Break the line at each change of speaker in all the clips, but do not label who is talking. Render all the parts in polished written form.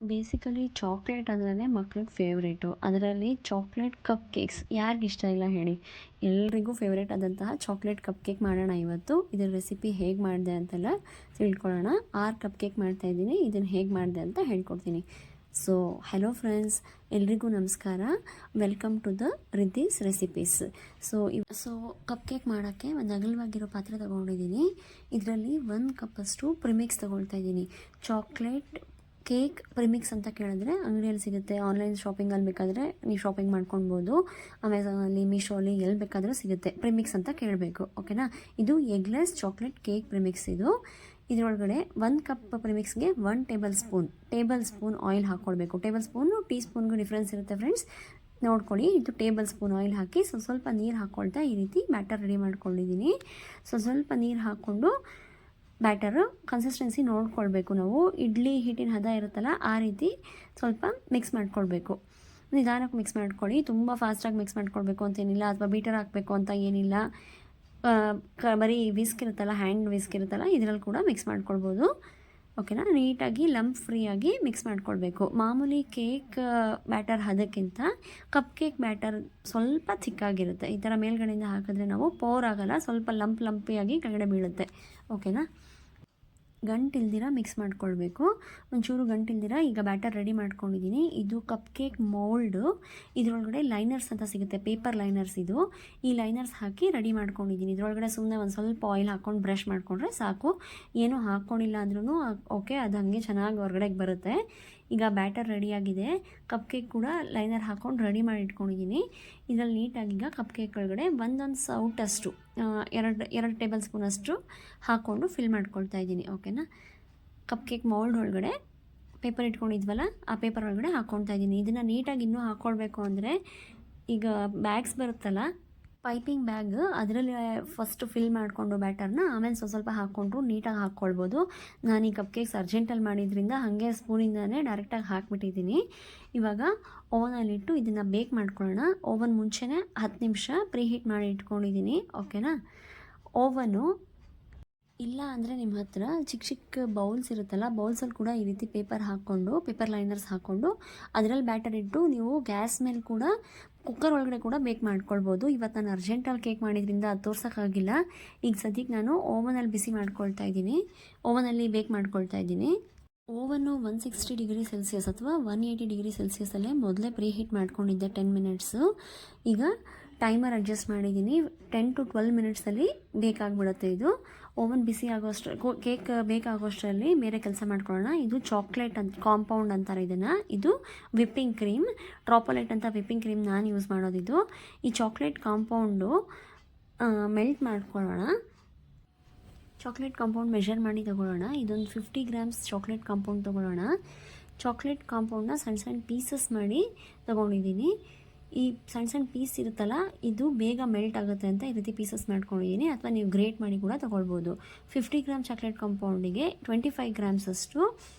Basically chocolate ಅಂದ್ರೇ ಮಕ್ಳಿಗೆ favourite. ಅದರಲ್ಲಿ ಚಾಕ್ಲೇಟ್ ಕಪ್ ಕೇಕ್ಸ್ ಯಾರಿಗಿಷ್ಟ ಇಲ್ಲ ಹೇಳಿ? ಎಲ್ರಿಗೂ ಫೇವ್ರೇಟ್ ಆದಂತಹ ಚಾಕ್ಲೇಟ್ ಕಪ್ ಕೇಕ್ ಮಾಡೋಣ ಇವತ್ತು. ಇದರ ರೆಸಿಪಿ ಹೇಗೆ ಮಾಡಿದೆ ಅಂತೆಲ್ಲ ತಿಳ್ಕೊಳ್ಳೋಣ. 6 ಕಪ್ ಕೇಕ್ ಮಾಡ್ತಾಯಿದ್ದೀನಿ. ಇದನ್ನು ಹೇಗೆ ಮಾಡಿದೆ ಅಂತ ಹೇಳ್ಕೊಡ್ತೀನಿ. ಸೊ ಹಲೋ ಫ್ರೆಂಡ್ಸ್, ಎಲ್ರಿಗೂ ನಮಸ್ಕಾರ. Welcome to the Riddhi's recipes. So cup cake ಮಾಡೋಕ್ಕೆ ಒಂದು ಅಗಲವಾಗಿರೋ ಪಾತ್ರೆ ತೊಗೊಂಡಿದ್ದೀನಿ. ಇದರಲ್ಲಿ 1 ಕಪ್ಪಷ್ಟು ಪ್ರಿಮಿಕ್ಸ್ ತೊಗೊಳ್ತಾ ಇದ್ದೀನಿ. ಚಾಕ್ಲೇಟ್ ಕೇಕ್ ಪ್ರಿಮಿಕ್ಸ್ ಅಂತ ಕೇಳಿದ್ರೆ ಅಂಗಡಿಯಲ್ಲಿ ಸಿಗುತ್ತೆ. ಆನ್ಲೈನ್ ಶಾಪಿಂಗಲ್ಲಿ ಬೇಕಾದರೆ ನೀವು ಶಾಪಿಂಗ್ ಮಾಡ್ಕೊಳ್ಬೋದು. ಅಮೆಝಾನಲ್ಲಿ, ಮೀಶೋಲಿ ಎಲ್ಲಿ ಬೇಕಾದರೂ ಸಿಗುತ್ತೆ. ಪ್ರಿಮಿಕ್ಸ್ ಅಂತ ಕೇಳಬೇಕು, ಓಕೆನಾ? ಇದು ಎಗ್ಲೆಸ್ ಚಾಕ್ಲೇಟ್ ಕೇಕ್ ಪ್ರಿಮಿಕ್ಸ್. ಇದರೊಳಗಡೆ 1 ಕಪ್ ಪ್ರಿಮಿಕ್ಸ್ಗೆ 1 ಟೇಬಲ್ ಸ್ಪೂನ್ ಆಯಿಲ್ ಹಾಕ್ಕೊಳ್ಬೇಕು. ಟೇಬಲ್ ಸ್ಪೂನು ಟೀ ಸ್ಪೂನ್ಗೂ ಡಿಫ್ರೆನ್ಸ್ ಇರುತ್ತೆ ಫ್ರೆಂಡ್ಸ್, ನೋಡ್ಕೊಳ್ಳಿ. ಇದು ಟೇಬಲ್ ಸ್ಪೂನ್ ಆಯಿಲ್ ಹಾಕಿ ಸ್ವಲ್ಪ ನೀರು ಹಾಕ್ಕೊಳ್ತಾ ಈ ರೀತಿ ಬ್ಯಾಟರ್ ರೆಡಿ ಮಾಡ್ಕೊಂಡಿದ್ದೀನಿ. ಸ್ವಲ್ಪ ನೀರು ಹಾಕ್ಕೊಂಡು ಬ್ಯಾಟರು ಕನ್ಸಿಸ್ಟೆನ್ಸಿ ನೋಡ್ಕೊಳ್ಬೇಕು. ನಾವು ಇಡ್ಲಿ ಹಿಟ್ಟಿನ ಹದ ಇರುತ್ತಲ್ಲ, ಆ ರೀತಿ ಸ್ವಲ್ಪ ಮಿಕ್ಸ್ ಮಾಡ್ಕೊಳ್ಬೇಕು. ನಿಧಾನಕ್ಕೆ ಮಿಕ್ಸ್ ಮಾಡ್ಕೊಳ್ಳಿ. ತುಂಬ ಫಾಸ್ಟಾಗಿ ಮಿಕ್ಸ್ ಮಾಡ್ಕೊಳ್ಬೇಕು ಅಂತೇನಿಲ್ಲ, ಅಥವಾ ಬೀಟರ್ ಹಾಕಬೇಕು ಅಂತ ಏನಿಲ್ಲ. ಬರೀ ವಿಸ್ಕ್ ಇರುತ್ತಲ್ಲ, ಹ್ಯಾಂಡ್ ವಿಸ್ಕ್ ಇರುತ್ತಲ್ಲ, ಇದರಲ್ಲಿ ಕೂಡ ಮಿಕ್ಸ್ ಮಾಡ್ಕೊಳ್ಬೋದು, ಓಕೆನಾ? ನೀಟಾಗಿ ಲಂಪ್ ಫ್ರೀಯಾಗಿ ಮಿಕ್ಸ್ ಮಾಡ್ಕೊಳ್ಬೇಕು. ಮಾಮೂಲಿ ಕೇಕ್ ಬ್ಯಾಟರ್ ಹದಕ್ಕಿಂತ ಕಪ್ ಕೇಕ್ ಬ್ಯಾಟರ್ ಸ್ವಲ್ಪ ಥಿಕ್ಕಾಗಿರುತ್ತೆ. ಈ ಥರ ಮೇಲ್ಗಡೆಯಿಂದ ಹಾಕಿದ್ರೆ ನಾವು ಪೋರ್ ಆಗಲ್ಲ, ಸ್ವಲ್ಪ ಲಂಪಿಯಾಗಿ ಕೆಳಗಡೆ ಬೀಳುತ್ತೆ, ಓಕೆನಾ? ಗಂಟಿಲ್ದಿರ ಮಿಕ್ಸ್ ಮಾಡ್ಕೊಳ್ಬೇಕು. ಒಂಚೂರು ಗಂಟಿಲ್ದಿರ ಈಗ ಬ್ಯಾಟರ್ ರೆಡಿ ಮಾಡ್ಕೊಂಡಿದ್ದೀನಿ. ಇದು ಕಪ್ ಕೇಕ್ ಮೋಲ್ಡು. ಇದರೊಳಗಡೆ ಲೈನರ್ಸ್ ಅಂತ ಸಿಗುತ್ತೆ, ಪೇಪರ್ ಲೈನರ್ಸ್. ಈ ಲೈನರ್ಸ್ ಹಾಕಿ ರೆಡಿ ಮಾಡ್ಕೊಂಡಿದ್ದೀನಿ. ಇದರೊಳಗಡೆ ಸುಮ್ಮನೆ ಒಂದು ಸ್ವಲ್ಪ ಆಯಿಲ್ ಹಾಕ್ಕೊಂಡು ಬ್ರಷ್ ಮಾಡಿಕೊಂಡ್ರೆ ಸಾಕು. ಏನೂ ಹಾಕ್ಕೊಂಡಿಲ್ಲ ಅಂದ್ರೂ ಓಕೆ, ಅದು ಹಾಗೆ ಚೆನ್ನಾಗಿ ಹೊರಗಡೆಗೆ ಬರುತ್ತೆ. ಈಗ ಬ್ಯಾಟರ್ ರೆಡಿಯಾಗಿದೆ. ಕಪ್ ಕೇಕ್ ಕೂಡ ಲೈನರ್ ಹಾಕ್ಕೊಂಡು ರೆಡಿ ಮಾಡಿ ಇಟ್ಕೊಂಡಿದ್ದೀನಿ. ಇದರಲ್ಲಿ ನೀಟಾಗಿ ಈಗ ಕಪ್ ಕೇಕ್ ಒಳಗಡೆ ಒಂದೊಂದು ಸೌಟಷ್ಟು, ಎರಡು ಟೇಬಲ್ ಸ್ಪೂನಷ್ಟು ಹಾಕ್ಕೊಂಡು ಫಿಲ್ ಮಾಡ್ಕೊಳ್ತಾ ಇದ್ದೀನಿ, ಓಕೆನಾ? ಕಪ್ ಕೇಕ್ ಮೌಲ್ಡ್ ಒಳಗಡೆ ಪೇಪರ್ ಇಟ್ಕೊಂಡಿದ್ವಲ್ಲ, ಆ ಪೇಪರ್ ಒಳಗಡೆ ಹಾಕ್ಕೊಳ್ತಾ ಇದ್ದೀನಿ. ಇದನ್ನು ನೀಟಾಗಿ ಇನ್ನೂ ಹಾಕ್ಕೊಳ್ಬೇಕು ಅಂದರೆ, ಈಗ ಬ್ಯಾಗ್ಸ್ ಬರುತ್ತಲ್ಲ, ಪೈಪಿಂಗ್ ಬ್ಯಾಗ್, ಅದರಲ್ಲಿ ಫಸ್ಟ್ ಫಿಲ್ ಮಾಡಿಕೊಂಡು ಬ್ಯಾಟರ್ನ ಆಮೇಲೆ ಸ್ವಲ್ಪ ಹಾಕ್ಕೊಂಡ್ರು ನೀಟಾಗಿ ಹಾಕ್ಕೊಳ್ಬೋದು. ನಾನು ಈ ಕಪ್ ಕೇಕ್ಸ್ ಅರ್ಜೆಂಟಲ್ಲಿ ಮಾಡಿದ್ರಿಂದ ಹಾಗೆ ಸ್ಪೂನಿಂದನೇ ಡೈರೆಕ್ಟಾಗಿ ಹಾಕ್ಬಿಟ್ಟಿದ್ದೀನಿ. ಇವಾಗ ಓವನಲ್ಲಿಟ್ಟು ಇದನ್ನು ಬೇಕ್ ಮಾಡ್ಕೊಳ್ಳೋಣ. ಓವನ್ ಮುಂಚೆನೇ 10 ನಿಮಿಷ ಪ್ರೀ ಹೀಟ್ ಮಾಡಿ ಇಟ್ಕೊಂಡಿದ್ದೀನಿ, ಓಕೆನಾ? ಓವನು ಇಲ್ಲ ಅಂದರೆ ನಿಮ್ಮ ಹತ್ರ ಚಿಕ್ಕ ಚಿಕ್ಕ ಬೌಲ್ಸ್ ಇರುತ್ತಲ್ಲ, ಬೌಲ್ಸಲ್ಲಿ ಕೂಡ ಈ ರೀತಿ ಪೇಪರ್ ಲೈನರ್ಸ್ ಹಾಕ್ಕೊಂಡು ಅದರಲ್ಲಿ ಬ್ಯಾಟರ್ ಇಟ್ಟು ನೀವು ಗ್ಯಾಸ್ ಮೇಲೆ ಕೂಡ, ಕುಕ್ಕರ್ ಒಳಗಡೆ ಕೂಡ ಬೇಕ್ ಮಾಡ್ಕೊಳ್ಬೋದು. ಇವತ್ತು ನಾನು ಅರ್ಜೆಂಟಲ್ಲಿ ಕೇಕ್ ಮಾಡಿದ್ರಿಂದ ಅದು ತೋರ್ಸೋಕ್ಕಾಗಿಲ್ಲ. ಈಗ ಸದ್ಯಕ್ಕೆ ನಾನು ಓವನಲ್ಲಿ ಬಿಸಿ ಮಾಡ್ಕೊಳ್ತಾ ಇದ್ದೀನಿ, ಓವನಲ್ಲಿ ಬೇಕ್ ಮಾಡ್ಕೊಳ್ತಾ ಇದ್ದೀನಿ. ಓವನ್ನು 160 ಡಿಗ್ರಿ ಸೆಲ್ಸಿಯಸ್ ಅಥವಾ 180 ಡಿಗ್ರಿ ಸೆಲ್ಸಿಯಸಲ್ಲೇ ಮೊದಲೇ ಪ್ರೀ ಹೀಟ್ ಮಾಡ್ಕೊಂಡಿದ್ದೆ 10 ಮಿನಿಟ್ಸು. ಈಗ ಟೈಮರ್ ಅಡ್ಜಸ್ಟ್ ಮಾಡಿದ್ದೀನಿ. 10 to 12 ಮಿನಿಟ್ಸಲ್ಲಿ ಬೇಕಾಗ್ಬಿಡುತ್ತೆ ಇದು. ಓವನ್ ಬಿಸಿ ಕೇಕ್ ಬೇಕಾಗೋಷ್ಟರಲ್ಲಿ ಬೇರೆ ಕೆಲಸ ಮಾಡ್ಕೊಳ್ಳೋಣ. ಇದು ಚಾಕ್ಲೇಟ್ ಕಾಂಪೌಂಡ್ ಅಂತಾರೆ ಇದನ್ನು. ಇದು ವಿಪ್ಪಿಂಗ್ ಕ್ರೀಮ್, ಟ್ರಾಪೋಲೈಟ್ ಅಂತ ವಿಪ್ಪಿಂಗ್ ಕ್ರೀಮ್ ನಾನು ಯೂಸ್ ಮಾಡೋದಿದು. ಈ ಚಾಕ್ಲೇಟ್ ಕಾಂಪೌಂಡು ಮೆಲ್ಟ್ ಮಾಡ್ಕೊಳ್ಳೋಣ. ಚಾಕ್ಲೇಟ್ ಕಾಂಪೌಂಡ್ ಮೆಷರ್ ಮಾಡಿ ತೊಗೊಳ್ಳೋಣ. ಇದೊಂದು 50 ಗ್ರಾಮ್ಸ್ ಚಾಕ್ಲೇಟ್ ಕಾಂಪೌಂಡ್ ತೊಗೊಳ್ಳೋಣ. ಚಾಕ್ಲೇಟ್ ಕಾಂಪೌಂಡನ್ನ ಸಣ್ಣ ಪೀಸಸ್ ಮಾಡಿ ತೊಗೊಂಡಿದ್ದೀನಿ. ಈ ಸಣ್ಣ ಪೀಸ್ ಇರುತ್ತಲ್ಲ, ಇದು ಬೇಗ ಮೆಲ್ಟ್ ಆಗುತ್ತೆ ಅಂತ ಈ ರೀತಿ ಪೀಸಸ್ ಮಾಡ್ಕೊಂಡಿದ್ದೀನಿ, ಅಥವಾ ನೀವು ಗ್ರೇಟ್ ಮಾಡಿ ಕೂಡ ತೊಗೊಳ್ಬೋದು. 50 ಗ್ರಾಮ್ ಚಾಕ್ಲೇಟ್ ಕಾಂಪೌಂಡಿಗೆ 25 ಗ್ರಾಮ್ಸಷ್ಟು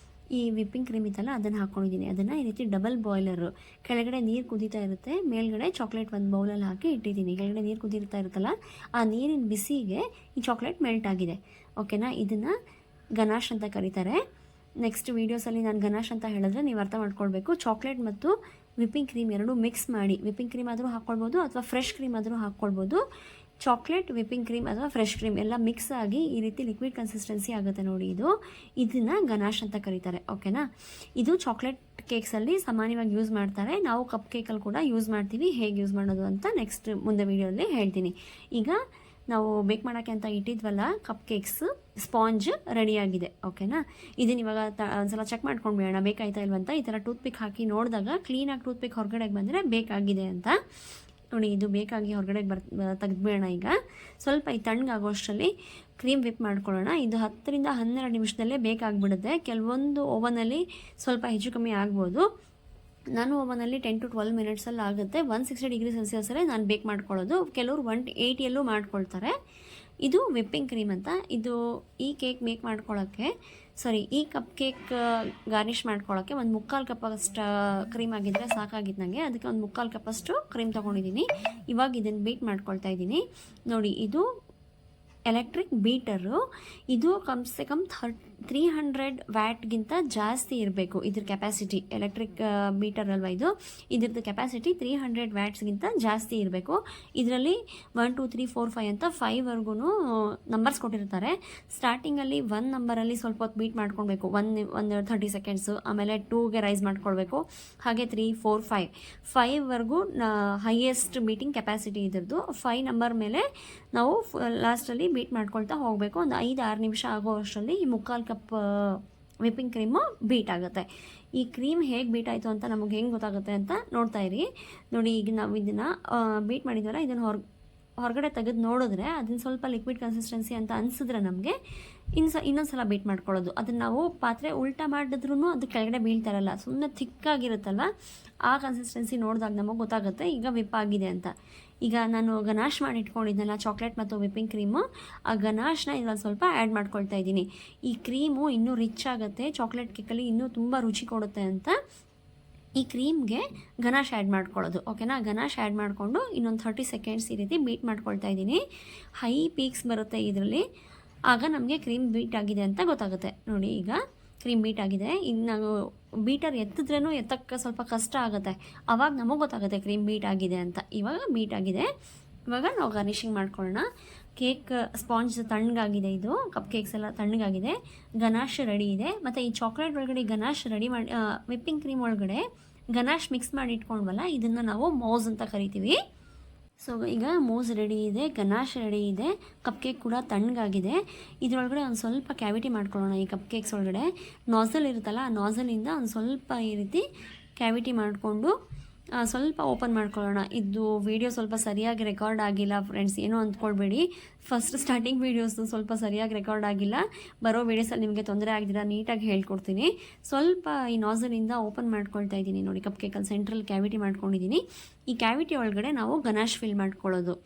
ಈ ವಿಪ್ಪಿಂಗ್ ಕ್ರೀಮ್ ಇತ್ತಲ್ಲ, ಅದನ್ನು ಹಾಕ್ಕೊಂಡಿದ್ದೀನಿ. ಅದನ್ನು ಈ ರೀತಿ ಡಬಲ್ ಬಾಯ್ಲರು, ಕೆಳಗಡೆ ನೀರು ಕುದೀತಾ ಇರುತ್ತೆ, ಮೇಲ್ಗಡೆ ಚಾಕ್ಲೇಟ್ ಒಂದು ಬೌಲಲ್ಲಿ ಹಾಕಿ ಇಟ್ಟಿದ್ದೀನಿ. ಕೆಳಗಡೆ ನೀರು ಕುದೀತಾ ಇರುತ್ತಲ್ಲ, ಆ ನೀರಿನ ಬಿಸಿಗೆ ಈ ಚಾಕ್ಲೇಟ್ ಮೆಲ್ಟ್ ಆಗಿದೆ, ಓಕೆನಾ? ಇದನ್ನು ಗನಾಶ್ ಅಂತ ಕರೀತಾರೆ. ನೆಕ್ಸ್ಟ್ ವೀಡಿಯೋಸಲ್ಲಿ ನಾನು ಗನಾಶ್ ಅಂತ ಹೇಳಿದ್ರೆ ನೀವು ಅರ್ಥ ಮಾಡ್ಕೊಳ್ಬೇಕು. ಚಾಕ್ಲೇಟ್ ಮತ್ತು ವಿಪ್ಪಿಂಗ್ ಕ್ರೀಮ್ ಎರಡೂ ಮಿಕ್ಸ್ ಮಾಡಿ, ವಿಪ್ಪಿಂಗ್ ಕ್ರೀಮ್ ಆದರೂ ಹಾಕ್ಕೊಳ್ಬೋದು ಅಥವಾ ಫ್ರೆಶ್ ಕ್ರೀಮ್ ಆದರೂ ಹಾಕ್ಕೊಳ್ಬೋದು. ಚಾಕ್ಲೇಟ್, ವಿಪ್ಪಿಂಗ್ ಕ್ರೀಮ್ ಅಥವಾ ಫ್ರೆಶ್ ಕ್ರೀಮ್ ಎಲ್ಲ ಮಿಕ್ಸ್ ಆಗಿ ಈ ರೀತಿ ಲಿಕ್ವಿಡ್ ಕನ್ಸಿಸ್ಟೆನ್ಸಿ ಆಗುತ್ತೆ ನೋಡಿ. ಇದನ್ನು ಗನಾಶ್ ಅಂತ ಕರೀತಾರೆ, ಓಕೆನಾ? ಇದು ಚಾಕ್ಲೇಟ್ ಕೇಕ್ಸಲ್ಲಿ ಸಾಮಾನ್ಯವಾಗಿ ಯೂಸ್ ಮಾಡ್ತಾರೆ. ನಾವು ಕಪ್ ಕೇಕಲ್ಲಿ ಕೂಡ ಯೂಸ್ ಮಾಡ್ತೀವಿ. ಹೇಗೆ ಯೂಸ್ ಮಾಡೋದು ಅಂತ ನೆಕ್ಸ್ಟ್ ಮುಂದೆ ವೀಡಿಯೋದಲ್ಲಿ ಹೇಳ್ತೀನಿ. ಈಗ ನಾವು ಬೇಕ್ ಮಾಡೋಕ್ಕೆ ಅಂತ ಇಟ್ಟಿದ್ವಲ್ಲ ಕಪ್ ಕೇಕ್ಸ್ ಸ್ಪಾಂಜ್ ರೆಡಿಯಾಗಿದೆ, ಓಕೆನಾ? ಇದನ್ನು ಇವಾಗ ಒಂದ್ಸಲ ಚೆಕ್ ಮಾಡ್ಕೊಂಡ್ಬಿಡೋಣ ಬೇಕಾಯ್ತಾ ಇಲ್ವಂತ. ಈ ಥರ ಟೂತ್ಪಿಕ್ ಹಾಕಿ ನೋಡಿದಾಗ ಕ್ಲೀನಾಗಿ ಟೂತ್ಪಿಕ್ ಹೊರಗಡೆಗೆ ಬಂದರೆ ಬೇಕಾಗಿದೆ ಅಂತ ನೋಡಿ. ಇದು ಬೇಕಾಗಿ ಹೊರಗಡೆಗೆ ತೆಗೆದ್ಬಿಡೋಣ. ಈಗ ಸ್ವಲ್ಪ ಈ ತಣ್ಣಗಾಗೋಷ್ಟರಲ್ಲಿ ಕ್ರೀಮ್ ವಿಪ್ ಮಾಡ್ಕೊಳ್ಳೋಣ. ಇದು 10 ರಿಂದ 12 ನಿಮಿಷದಲ್ಲೇ ಬೇಕಾಗಿಬಿಡುತ್ತೆ. ಕೆಲವೊಂದು ಓವನಲ್ಲಿ ಸ್ವಲ್ಪ ಹೆಚ್ಚು ಕಮ್ಮಿ ಆಗ್ಬೋದು. ನಾನು ಓವನಲ್ಲಿ 10 to 12 ಮಿನಿಟ್ಸಲ್ಲಿ ಆಗುತ್ತೆ. 160 ಡಿಗ್ರಿ ಸೆಲ್ಸಿಯಸಲ್ಲೇ ನಾನು ಬೇಕ್ ಮಾಡ್ಕೊಳ್ಳೋದು. ಕೆಲವರು 180ಯಲ್ಲೂ ಮಾಡ್ಕೊಳ್ತಾರೆ. ಇದು ವಿಪ್ಪಿಂಗ್ ಕ್ರೀಮ್ ಅಂತ. ಇದು ಈ ಕೇಕ್ ಮೇಕ್ ಮಾಡ್ಕೊಳ್ಳೋಕ್ಕೆ, ಈ ಕಪ್ ಕೇಕ್ ಗಾರ್ನಿಷ್ ಮಾಡ್ಕೊಳ್ಳೋಕ್ಕೆ ಒಂದು 3/4 ಕಪ್ಪಷ್ಟು ಕ್ರೀಮ್ ಆಗಿದ್ದರೆ ಸಾಕಾಗಿತ್ತು ನನಗೆ. ಅದಕ್ಕೆ ಒಂದು 3/4 ಕಪ್ಪಷ್ಟು ಕ್ರೀಮ್ ತೊಗೊಂಡಿದ್ದೀನಿ. ಇವಾಗ ಇದನ್ನು ಬೀಟ್ ಮಾಡ್ಕೊಳ್ತಾ ಇದ್ದೀನಿ ನೋಡಿ. ಇದು ಎಲೆಕ್ಟ್ರಿಕ್ ಬೀಟರು. ಇದು ಕಮ್ ಸೆ ಕಮ್ 300 ವ್ಯಾಟ್ಗಿಂತ ಜಾಸ್ತಿ ಇರಬೇಕು ಇದ್ರ ಕೆಪಾಸಿಟಿ. ಎಲೆಕ್ಟ್ರಿಕ್ ಮೀಟರ್ ಅಲ್ವಾ ಇದು, ಇದ್ರದ್ದು ಕೆಪಾಸಿಟಿ 300 ವ್ಯಾಟ್ಸ್ಗಿಂತ ಜಾಸ್ತಿ ಇರಬೇಕು. ಇದರಲ್ಲಿ 1 2 3 4 5 ಅಂತ 5ವರೆಗೂ ನಂಬರ್ಸ್ ಕೊಟ್ಟಿರ್ತಾರೆ. ಸ್ಟಾರ್ಟಿಂಗಲ್ಲಿ 1 ನಂಬರಲ್ಲಿ ಸ್ವಲ್ಪ ಹೊತ್ತು ಬೀಟ್ ಮಾಡ್ಕೊಳ್ಬೇಕು, ಒಂದು 30 ಸೆಕೆಂಡ್ಸು. ಆಮೇಲೆ 2ಗೆ ರೈಸ್ ಮಾಡ್ಕೊಳ್ಬೇಕು, ಹಾಗೆ 3 4 5ವರೆಗೂ ಹೈಯೆಸ್ಟ್ ಬೀಟಿಂಗ್ ಕೆಪಾಸಿಟಿ ಇದ್ರದ್ದು. 5 ನಂಬರ್ ಮೇಲೆ ನಾವು ಲಾಸ್ಟಲ್ಲಿ ಬೀಟ್ ಮಾಡ್ಕೊಳ್ತಾ ಹೋಗಬೇಕು. ಒಂದು 5-6 ನಿಮಿಷ ಆಗೋ ಅಷ್ಟರಲ್ಲಿ ಈ 3/4 ಕಪ್ ವಿಪ್ಪಿಂಗ್ ಕ್ರೀಮು ಬೀಟ್ ಆಗುತ್ತೆ. ಈ ಕ್ರೀಮ್ ಹೇಗೆ ಬೀಟ್ ಆಯಿತು ಅಂತ ನಮಗೆ ಹೆಂಗೆ ಗೊತ್ತಾಗುತ್ತೆ ಅಂತ ನೋಡ್ತಾ ಇರಿ. ನೋಡಿ, ಈಗ ನಾವು ಇದನ್ನು ಬೀಟ್ ಮಾಡಿದ್ವಲ್ಲ, ಇದನ್ನು ಹೊರಗಡೆ ತೆಗೆದು ನೋಡಿದ್ರೆ ಅದನ್ನು ಸ್ವಲ್ಪ ಲಿಕ್ವಿಡ್ ಕನ್ಸಿಸ್ಟೆನ್ಸಿ ಅಂತ ಅನಿಸಿದ್ರೆ ನಮಗೆ ಇನ್ನೊಂದು ಸಲ ಬೀಟ್ ಮಾಡ್ಕೊಳ್ಳೋದು. ಅದನ್ನು ನಾವು ಪಾತ್ರೆ ಉಲ್ಟಾ ಮಾಡಿದ್ರೂ ಅದು ಕೆಳಗಡೆ ಬೀಳ್ತಾರಲ್ಲ, ಸುಮ್ಮನೆ ಥಿಕ್ಕಾಗಿರುತ್ತಲ್ವ, ಆ ಕನ್ಸಿಸ್ಟೆನ್ಸಿ ನೋಡಿದಾಗ ನಮಗೆ ಗೊತ್ತಾಗುತ್ತೆ ಈಗ ವಿಪ್ ಆಗಿದೆ ಅಂತ. ಈಗ ನಾನು ಗನಾಶ್ ಮಾಡಿ ಇಟ್ಕೊಂಡಿದ್ದೆನಲ್ಲ ಚಾಕ್ಲೇಟ್ ಮತ್ತು ವಿಪ್ಪಿಂಗ್ ಕ್ರೀಮು, ಆ ಗನಾಶ್ನ ಇದರಲ್ಲಿ ಸ್ವಲ್ಪ ಆ್ಯಡ್ ಮಾಡ್ಕೊಳ್ತಾ ಇದ್ದೀನಿ. ಈ ಕ್ರೀಮು ಇನ್ನೂ ರಿಚ್ ಆಗುತ್ತೆ, ಚಾಕ್ಲೇಟ್ ಕೇಕಲ್ಲಿ ಇನ್ನೂ ತುಂಬ ರುಚಿ ಕೊಡುತ್ತೆ ಅಂತ ಈ ಕ್ರೀಮ್ಗೆ ಗನಾಶ್ ಆ್ಯಡ್ ಮಾಡ್ಕೊಳ್ಳೋದು. ಓಕೆನಾ, ಗನಾಶ್ ಆ್ಯಡ್ ಮಾಡಿಕೊಂಡು ಇನ್ನೊಂದು 30 ಸೆಕೆಂಡ್ಸ್ ಈ ರೀತಿ ಬೀಟ್ ಮಾಡ್ಕೊಳ್ತಾ ಇದ್ದೀನಿ. ಹೈ ಪೀಕ್ಸ್ ಬರುತ್ತೆ ಇದರಲ್ಲಿ, ಆಗ ನಮಗೆ ಕ್ರೀಮ್ ಬೀಟ್ ಆಗಿದೆ ಅಂತ ಗೊತ್ತಾಗುತ್ತೆ. ನೋಡಿ, ಈಗ ಕ್ರೀಮ್ ಬೀಟ್ ಆಗಿದೆ. ಈಗ ನಾವು ಬೀಟರ್ ಎತ್ತಿದ್ರೂ ಎತ್ತಕ್ಕೆ ಸ್ವಲ್ಪ ಕಷ್ಟ ಆಗುತ್ತೆ, ಆವಾಗ ನಮಗೆ ಗೊತ್ತಾಗುತ್ತೆ ಕ್ರೀಮ್ ಬೀಟ್ ಆಗಿದೆ ಅಂತ. ಇವಾಗ ಬೀಟ್ ಆಗಿದೆ. ಇವಾಗ ನಾವು ಗಾರ್ನಿಷಿಂಗ್ ಮಾಡ್ಕೊಳ್ಳೋಣ. ಕೇಕ್ ಸ್ಪಾಂಜ್ ತಣ್ಣಗಾಗಿದೆ, ಇದು ಕಪ್ ಕೇಕ್ಸ್ ಎಲ್ಲ ತಣ್ಣಗಾಗಿದೆ. ಗನಾಶ್ ರೆಡಿ ಇದೆ. ಮತ್ತು ಈ ಚಾಕ್ಲೇಟ್ ಒಳಗಡೆ ಗನಾಶ್ ರೆಡಿ ಮಾಡಿ, ವಿಪ್ಪಿಂಗ್ ಕ್ರೀಮ್ ಒಳಗಡೆ ಗನಾಶ್ ಮಿಕ್ಸ್ ಮಾಡಿ ಇಟ್ಕೊಂಡ್ವಲ್ಲ, ಇದನ್ನು ನಾವು ಮೌಸ್ ಅಂತ ಕರಿತೀವಿ. ಸೊ ಈಗ ಮೌಸ್ ರೆಡಿ ಇದೆ, ಗನಾಶ್ ರೆಡಿ ಇದೆ, ಕಪ್ ಕೇಕ್ ಕೂಡ ತಣ್ಣಗಾಗಿದೆ. ಇದರೊಳಗಡೆ ಒಂದು ಸ್ವಲ್ಪ ಕ್ಯಾವಿಟಿ ಮಾಡ್ಕೊಳ್ಳೋಣ. ಈ ಕಪ್ ಕೇಕ್ಸ್ ಒಳಗಡೆ ನಾಝಲ್ ಇರುತ್ತಲ್ಲ, ಆ ನಾಝಲಿಂದ ಒಂದು ಸ್ವಲ್ಪ ಈ ರೀತಿ ಕ್ಯಾವಿಟಿ ಮಾಡಿಕೊಂಡು ಸ್ವಲ್ಪ ಓಪನ್ ಮಾಡ್ಕೊಳ್ಳೋಣ. ಇದು ವಿಡಿಯೋ ಸ್ವಲ್ಪ ಸರಿಯಾಗಿ ರೆಕಾರ್ಡ್ ಆಗಿಲ್ಲ ಫ್ರೆಂಡ್ಸ್, ಏನೋ ಅಂದ್ಕೊಳ್ಬೇಡಿ. ಫಸ್ಟ್ ಸ್ಟಾರ್ಟಿಂಗ್ ವೀಡಿಯೋಸು ಸ್ವಲ್ಪ ಸರಿಯಾಗಿ ರೆಕಾರ್ಡ್ ಆಗಿಲ್ಲ. ಬರೋ ವೀಡಿಯೋಸಲ್ಲಿ ನಿಮಗೆ ತೊಂದರೆ ಆಗಿದ್ದೀರಾ, ನೀಟಾಗಿ ಹೇಳ್ಕೊಡ್ತೀನಿ. ಸ್ವಲ್ಪ ಈ ನಾಝಲಿಂದ ಓಪನ್ ಮಾಡ್ಕೊಳ್ತಾ ಇದ್ದೀನಿ. ನೋಡಿ, ಕಪ್ ಕೇಕಲ್ಲಿ ಸೆಂಟ್ರಲ್ ಕ್ಯಾವಿಟಿ ಮಾಡ್ಕೊಂಡಿದ್ದೀನಿ. ಈ ಕ್ಯಾವಿಟಿ ಒಳಗಡೆ ನಾವು ಗನಾಶ್ ಫಿಲ್ ಮಾಡ್ಕೊಳ್ಳೋದು.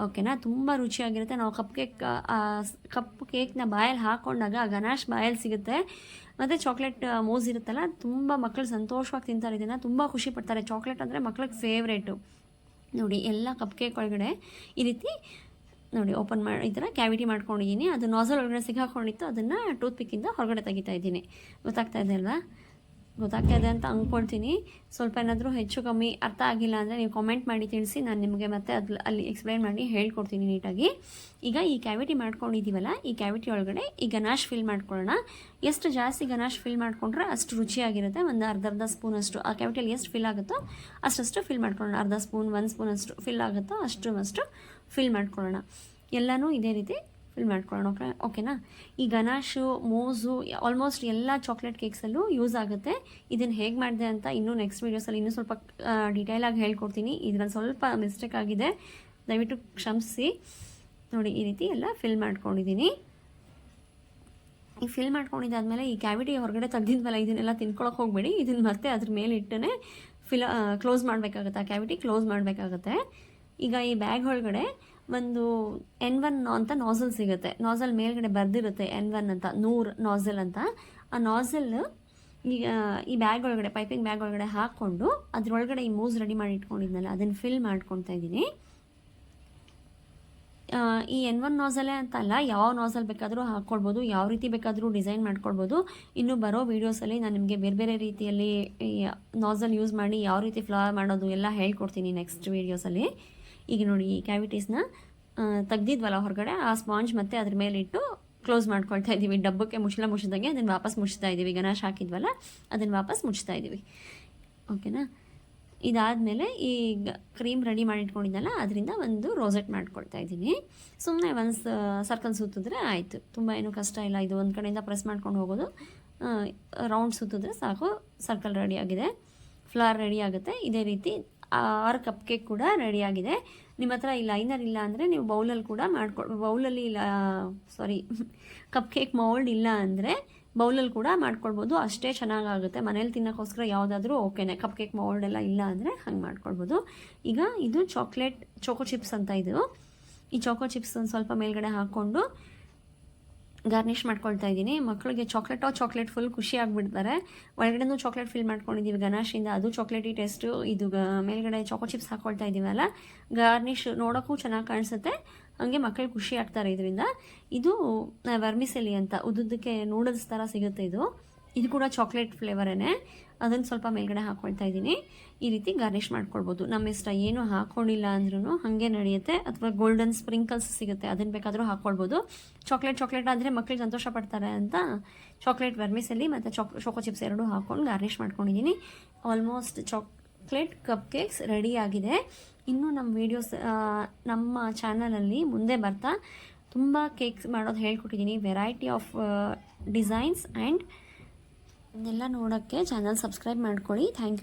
ಓಕೆನಾ, ತುಂಬ ರುಚಿಯಾಗಿರುತ್ತೆ. ನಾವು ಕಪ್ ಕೇಕ್ನ ಬಾಯಲ್ಲಿ ಹಾಕ್ಕೊಂಡಾಗ ಆ ಗನಾಶ್ ಬಾಯಲ್ಲಿ ಸಿಗುತ್ತೆ. ಮತ್ತು ಚಾಕ್ಲೇಟ್ ಮೋಸ್ ಇರುತ್ತಲ್ಲ, ತುಂಬ ಮಕ್ಕಳು ಸಂತೋಷವಾಗಿ ತಿಂತಾರೆ, ಇದನ್ನು ತುಂಬ ಖುಷಿ ಪಡ್ತಾರೆ. ಚಾಕ್ಲೇಟ್ ಅಂದರೆ ಮಕ್ಳಿಗೆ ಫೇವ್ರೇಟು. ನೋಡಿ, ಎಲ್ಲ ಕಪ್ ಕೇಕ್ ಒಳಗಡೆ ಈ ರೀತಿ ನೋಡಿ ಓಪನ್ ಮಾಡಿ ಈ ಥರ ಕ್ಯಾವಿಟಿ ಮಾಡ್ಕೊಂಡಿದ್ದೀನಿ. ಅದು ನಾಝಲ್ ಒಳಗಡೆ ಸಿಗಾಕೊಂಡಿತ್ತು, ಅದನ್ನು ಟೂತ್ ಪಿಕ್ಕಿಂದ ಹೊರಗಡೆ ತೆಗಿತಾ ಇದ್ದೀನಿ. ಗೊತ್ತಾಗ್ತಾ ಇದೆ ಅಲ್ವಾ? ಗೊತ್ತಾಗ್ತಾ ಇದೆ ಅಂತ ಅಂದ್ಕೊಳ್ತೀನಿ. ಸ್ವಲ್ಪ ಏನಾದರೂ ಹೆಚ್ಚು ಕಮ್ಮಿ ಅರ್ಥ ಆಗಿಲ್ಲ ಅಂದರೆ ನೀವು ಕಾಮೆಂಟ್ ಮಾಡಿ ತಿಳಿಸಿ, ನಾನು ನಿಮಗೆ ಮತ್ತೆ ಅಲ್ಲಿ ಎಕ್ಸ್ಪ್ಲೈನ್ ಮಾಡಿ ಹೇಳ್ಕೊಡ್ತೀನಿ ನೀಟಾಗಿ. ಈಗ ಈ ಕ್ಯಾವಿಟಿ ಮಾಡ್ಕೊಂಡಿದ್ದೀವಲ್ಲ, ಈ ಕ್ಯಾವಿಟಿ ಒಳಗಡೆ ಈ ಗನಾಶ್ ಫಿಲ್ ಮಾಡ್ಕೊಳ್ಳೋಣ. ಎಷ್ಟು ಜಾಸ್ತಿ ಗನಾಶ್ ಫಿಲ್ ಮಾಡಿಕೊಂಡ್ರೆ ಅಷ್ಟು ರುಚಿಯಾಗಿರುತ್ತೆ. ಒಂದು ಅರ್ಧ ಸ್ಪೂನಷ್ಟು ಆ ಕ್ಯಾವಿಟಿಯಲ್ಲಿ ಎಷ್ಟು ಫಿಲ್ ಆಗುತ್ತೋ ಅಷ್ಟು ಫಿಲ್ ಮಾಡ್ಕೊಳ್ಳೋಣ. ಅರ್ಧ ಸ್ಪೂನ್ 1 ಸ್ಪೂನಷ್ಟು ಫಿಲ್ ಆಗುತ್ತೋ ಅಷ್ಟು ಫಿಲ್ ಮಾಡ್ಕೊಳ್ಳೋಣ. ಎಲ್ಲನೂ ಇದೇ ರೀತಿ ಫಿಲ್ ಮಾಡ್ಕೊಳ್ಳೋಣ. ಓಕೆನಾ, ಈ ಗನಾಶು ಮೋಸು ಆಲ್ಮೋಸ್ಟ್ ಎಲ್ಲ ಚಾಕ್ಲೇಟ್ ಕೇಕ್ಸಲ್ಲೂ ಯೂಸ್ ಆಗುತ್ತೆ. ಇದನ್ನು ಹೇಗೆ ಮಾಡಿದೆ ಅಂತ ಇನ್ನೂ ನೆಕ್ಸ್ಟ್ ವೀಡಿಯೋಸಲ್ಲಿ ಇನ್ನೂ ಸ್ವಲ್ಪ ಡೀಟೇಲಾಗಿ ಹೇಳ್ಕೊಡ್ತೀನಿ. ಇದರಲ್ಲಿ ಸ್ವಲ್ಪ ಮಿಸ್ಟೇಕ್ ಆಗಿದೆ, ದಯವಿಟ್ಟು ಕ್ಷಮಿಸಿ. ನೋಡಿ, ಈ ರೀತಿ ಎಲ್ಲ ಫಿಲ್ ಮಾಡ್ಕೊಂಡಿದ್ದೀನಿ. ಈ ಫಿಲ್ ಮಾಡ್ಕೊಂಡಿದ್ದಾದಮೇಲೆ ಈ ಕ್ಯಾವಿಟಿ ಹೊರಗಡೆ ತೆಗ್ದಿದ್ವಲ್ಲ, ಇದನ್ನೆಲ್ಲ ತಿನ್ಕೊಳಕ್ಕೆ ಹೋಗಬೇಡಿ. ಇದನ್ನು ಮತ್ತೆ ಅದ್ರ ಮೇಲೆ ಇಟ್ಟೇ ಕ್ಲೋಸ್ ಮಾಡಬೇಕಾಗುತ್ತೆ, ಆ ಕ್ಯಾವಿಟಿ ಕ್ಲೋಸ್ ಮಾಡಬೇಕಾಗುತ್ತೆ. ಈಗ ಈ ಬ್ಯಾಗ್ ಒಳಗಡೆ ಒಂದು N1 ಅಂತ ನಾಝಲ್ ಸಿಗುತ್ತೆ. ನಾಝಲ್ ಮೇಲ್ಗಡೆ ಬರೆದಿರುತ್ತೆ N1 ಅಂತ, 100 ನಾಝಲ್ ಅಂತ. ಆ ನಾಝಲ್ ಈಗ ಈ ಬ್ಯಾಗ್ ಒಳಗಡೆ, ಪೈಪಿಂಗ್ ಬ್ಯಾಗ್ ಒಳಗಡೆ ಹಾಕ್ಕೊಂಡು ಅದರೊಳಗಡೆ ಈ ಮೂಸ್ ರೆಡಿ ಮಾಡಿ ಇಟ್ಕೊಂಡಿದ್ನಲ್ಲ, ಅದನ್ನು ಫಿಲ್ ಮಾಡ್ಕೊತಾ ಇದ್ದೀನಿ. ಈ N1 ನಾಝಲೇ ಅಂತಲ್ಲ, ಯಾವ ನಾಝಲ್ ಬೇಕಾದರೂ ಹಾಕ್ಕೊಳ್ಬೋದು, ಯಾವ ರೀತಿ ಬೇಕಾದರೂ ಡಿಸೈನ್ ಮಾಡ್ಕೊಳ್ಬೋದು. ಇನ್ನು ಬರೋ ವೀಡಿಯೋಸಲ್ಲಿ ನಾನು ನಿಮಗೆ ಬೇರೆ ಬೇರೆ ರೀತಿಯಲ್ಲಿ ಈ ನಾಝಲ್ ಯೂಸ್ ಮಾಡಿ ಯಾವ ರೀತಿ ಫ್ಲವರ್ ಮಾಡೋದು ಎಲ್ಲ ಹೇಳ್ಕೊಡ್ತೀನಿ ನೆಕ್ಸ್ಟ್ ವೀಡಿಯೋಸಲ್ಲಿ. ಈಗ ನೋಡಿ, ಈ ಕ್ಯಾವಿಟೀಸ್ನ ತೆಗ್ದಿದ್ವಲ್ಲ ಹೊರಗಡೆ, ಆ ಸ್ಪಾಂಜ್ ಮತ್ತೆ ಅದ್ರ ಮೇಲೆ ಇಟ್ಟು ಕ್ಲೋಸ್ ಮಾಡ್ಕೊಳ್ತಾ ಇದ್ದೀವಿ. ಡಬ್ಬಕ್ಕೆ ಮುಚ್ಚಿದಂಗೆ ಅದನ್ನು ವಾಪಸ್ ಮುಚ್ತಾ ಇದ್ದೀವಿ. ಗನಾಶ್ ಹಾಕಿದ್ವಲ್ಲ, ಅದನ್ನು ವಾಪಸ್ ಮುಚ್ತಾ ಇದ್ದೀವಿ. ಓಕೆನಾ, ಇದಾದಮೇಲೆ ಈ ಕ್ರೀಮ್ ರೆಡಿ ಮಾಡಿ ಇಟ್ಕೊಂಡಿದ್ದಲ್ಲ, ಅದರಿಂದ ಒಂದು ರೋಸೆಟ್ ಮಾಡ್ಕೊಳ್ತಾ ಇದ್ದೀನಿ. ಸುಮ್ಮನೆ ಒಂದು ಸರ್ಕಲ್ ಸುತ್ತಿದ್ರೆ ಆಯಿತು, ತುಂಬ ಏನೂ ಕಷ್ಟ ಇಲ್ಲ. ಇದು ಒಂದು ಕಡೆಯಿಂದ ಪ್ರೆಸ್ ಮಾಡ್ಕೊಂಡು ಹೋಗೋದು, ರೌಂಡ್ ಸುತ್ತಿದ್ರೆ ಸಾಕು, ಸರ್ಕಲ್ ರೆಡಿಯಾಗಿದೆ, ಫ್ಲವರ್ ರೆಡಿ ಆಗುತ್ತೆ. ಇದೇ ರೀತಿ 6 ಕಪ್ ಕೇಕ್ ಕೂಡ ರೆಡಿಯಾಗಿದೆ. ನಿಮ್ಮ ಹತ್ರ ಈ ಲೈನರ್ ಇಲ್ಲ ಅಂದರೆ ನೀವು ಬೌಲಲ್ಲಿ ಕೂಡ ಬೌಲಲ್ಲಿ ಕಪ್ ಕೇಕ್ ಮೌಲ್ಡ್ ಇಲ್ಲ ಅಂದರೆ ಬೌಲಲ್ಲಿ ಕೂಡ ಮಾಡ್ಕೊಳ್ಬೋದು, ಅಷ್ಟೇ ಚೆನ್ನಾಗಾಗುತ್ತೆ. ಮನೇಲಿ ತಿನ್ನೋಕ್ಕೋಸ್ಕರ ಯಾವುದಾದ್ರೂ ಓಕೆನೆ. ಕಪ್ ಕೇಕ್ ಮೌಲ್ಡ್ ಎಲ್ಲ ಇಲ್ಲ ಅಂದರೆ ಹಂಗೆ ಮಾಡ್ಕೊಳ್ಬೋದು. ಈಗ ಇದು ಚೋಕೋ ಚಿಪ್ಸ್ ಅಂತ. ಈ ಚೋಕೋ ಚಿಪ್ಸ್ ಒಂದು ಸ್ವಲ್ಪ ಮೇಲ್ಗಡೆ ಹಾಕ್ಕೊಂಡು ಗಾರ್ನಿಷ್ ಮಾಡ್ಕೊಳ್ತಾ ಇದ್ದೀನಿ. ಮಕ್ಕಳಿಗೆ ಚಾಕ್ಲೇಟ್ ಫುಲ್ ಖುಷಿ ಆಗಿಬಿಡ್ತಾರೆ. ಒಳಗಡೆನೂ ಚಾಕ್ಲೇಟ್ ಫಿಲ್ ಮಾಡ್ಕೊಂಡಿದ್ದೀವಿ ಗನಾಶಿಂದ, ಅದು ಚಾಕ್ಲೇಟಿ ಟೇಸ್ಟು. ಇದು ಮೇಲ್ಗಡೆ ಚೋಕೋ ಚಿಪ್ಸ್ ಹಾಕ್ಕೊಳ್ತಾ ಇದ್ದೀವಲ್ಲ, ಗಾರ್ನಿಷ್ ನೋಡೋಕ್ಕೂ ಚೆನ್ನಾಗಿ ಕಾಣಿಸುತ್ತೆ, ಹಾಗೆ ಮಕ್ಕಳು ಖುಷಿ ಆಗ್ತಾರೆ ಇದರಿಂದ. ಇದು ವರ್ಮಿಸೆಲಿ ಅಂತ ಉದ್ದುದ್ದಕ್ಕೆ ನೂಡಲ್ಸ್ ಥರ ಸಿಗುತ್ತೆ ಇದು ಕೂಡ ಚಾಕ್ಲೇಟ್ ಫ್ಲೇವರೇ. ಅದನ್ನು ಸ್ವಲ್ಪ ಮೇಲ್ಗಡೆ ಹಾಕ್ಕೊಳ್ತಾ ಇದ್ದೀನಿ. ಈ ರೀತಿ ಗಾರ್ನಿಷ್ ಮಾಡ್ಕೊಳ್ಬೋದು. ನಮ್ಮ ಇಷ್ಟ, ಏನು ಹಾಕ್ಕೊಂಡಿಲ್ಲ ಅಂದ್ರೂ ಹಾಗೆ ನಡೆಯುತ್ತೆ. ಅಥವಾ ಗೋಲ್ಡನ್ ಸ್ಪ್ರಿಂಕಲ್ಸ್ ಸಿಗುತ್ತೆ, ಅದನ್ನು ಬೇಕಾದರೂ ಹಾಕ್ಕೊಳ್ಬೋದು. ಚಾಕ್ಲೇಟ್ ಆದರೆ ಮಕ್ಕಳು ಸಂತೋಷ ಪಡ್ತಾರೆ ಅಂತ ಚಾಕ್ಲೇಟ್ ವರ್ಮಿಸೆಲಿ ಮತ್ತು ಚೋಕೋ ಚಿಪ್ಸ್ ಎರಡೂ ಹಾಕ್ಕೊಂಡು ಗಾರ್ನಿಷ್ ಮಾಡ್ಕೊಂಡಿದ್ದೀನಿ. Almost chocolate cup cakes ready ಆಗಿದೆ. ಇನ್ನೂ ನಮ್ಮ ವೀಡಿಯೋಸ್ ನಮ್ಮ ಚಾನಲಲ್ಲಿ ಮುಂದೆ ಬರ್ತಾ ತುಂಬ ಕೇಕ್ಸ್ ಮಾಡೋದು ಹೇಳ್ಕೊಟ್ಟಿದ್ದೀನಿ. ವೆರೈಟಿ ಆಫ್ ಡಿಸೈನ್ಸ್ ಆ್ಯಂಡ್ ಇದನ್ನೆಲ್ಲ ನೋಡೋಕ್ಕೆ ಚಾನಲ್ ಸಬ್ಸ್ಕ್ರೈಬ್ ಮಾಡ್ಕೊಳ್ಳಿ. Thank you.